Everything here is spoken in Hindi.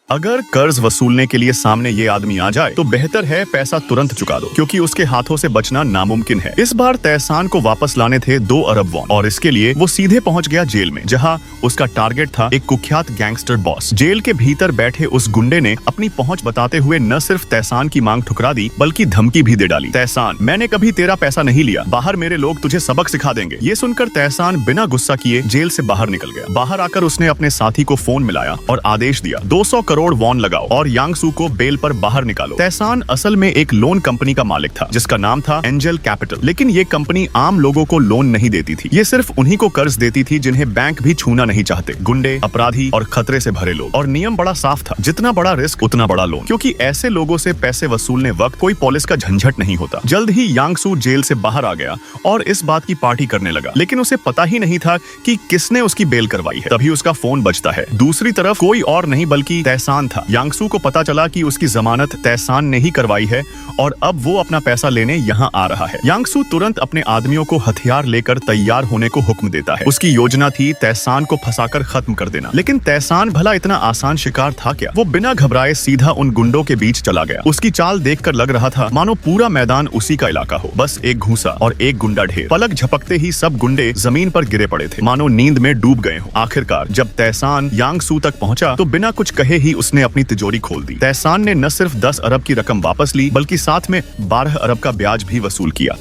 अगर कर्ज वसूलने के लिए सामने ये आदमी आ जाए तो बेहतर है पैसा तुरंत चुका दो, क्योंकि उसके हाथों से बचना नामुमकिन है। इस बार तहसान को वापस लाने थे 2 अरब वॉन और इसके लिए वो सीधे पहुंच गया जेल में, जहां उसका टारगेट था एक कुख्यात गैंगस्टर बॉस। जेल के भीतर बैठे उस गुंडे ने अपनी पहुंच बताते हुए न सिर्फ तहसान की मांग ठुकरा दी बल्कि धमकी भी दे डाली। तहसान, मैंने कभी तेरा पैसा नहीं लिया, बाहर मेरे लोग तुझे सबक सिखा देंगे। ये सुनकर तहसान बिना गुस्सा किए जेल से बाहर निकल गया। बाहर आकर उसने अपने साथी को फोन मिलाया और आदेश दिया, 200 करोड़ वॉन लगाओ और यांगसू को बेल पर बाहर निकालो। तहसान असल में एक लोन कंपनी का मालिक था जिसका नाम था एंजल कैपिटल, लेकिन ये कंपनी आम लोगों को लोन नहीं देती थी। ये सिर्फ उन्हीं को कर्ज देती थी जिन्हें बैंक भी छूना नहीं चाहते, गुंडे, अपराधी और खतरे से भरे लोग। और नियम बड़ा साफ था, जितना बड़ा रिस्क उतना बड़ा लोन, क्योंकि ऐसे लोगों से पैसे वसूलने वक्त कोई पुलिस का झंझट नहीं होता। जल्द ही यांगसू जेल से बाहर आ गया और इस बात की पार्टी करने लगा, लेकिन उसे पता ही नहीं था कि किसने उसकी बेल करवाई है। तभी उसका फोन बजता है। दूसरी तरफ कोई और नहीं बल्कि तहसान था। यांगसू को पता चला कि उसकी जमानत तहसान ने ही करवाई है और अब वो अपना पैसा लेने यहाँ आ रहा है। यांगसू तुरंत अपने आदमियों को हथियार लेकर तैयार होने को हुक्म देता है। उसकी योजना थी तहसान को फंसाकर खत्म कर देना, लेकिन तहसान भला इतना आसान शिकार था क्या? वो बिना घबराए सीधा उन गुंडों के बीच चला गया। उसकी चाल देखकर लग रहा था मानो पूरा मैदान उसी का इलाका हो, बस एक घूंसा और एक गुंडा ढेर। पलक झपकते ही सब गुंडे जमीन पर गिरे पड़े थे, मानो नींद में डूब गए हो। आखिरकार जब तहसान यांगसू तक पहुंचा तो बिना कुछ कहे ही उसने अपनी तिजोरी खोल दी। तहसान ने न सिर्फ 10 अरब की रकम वापस ली बल्कि साथ में 12 अरब का ब्याज भी वसूल किया।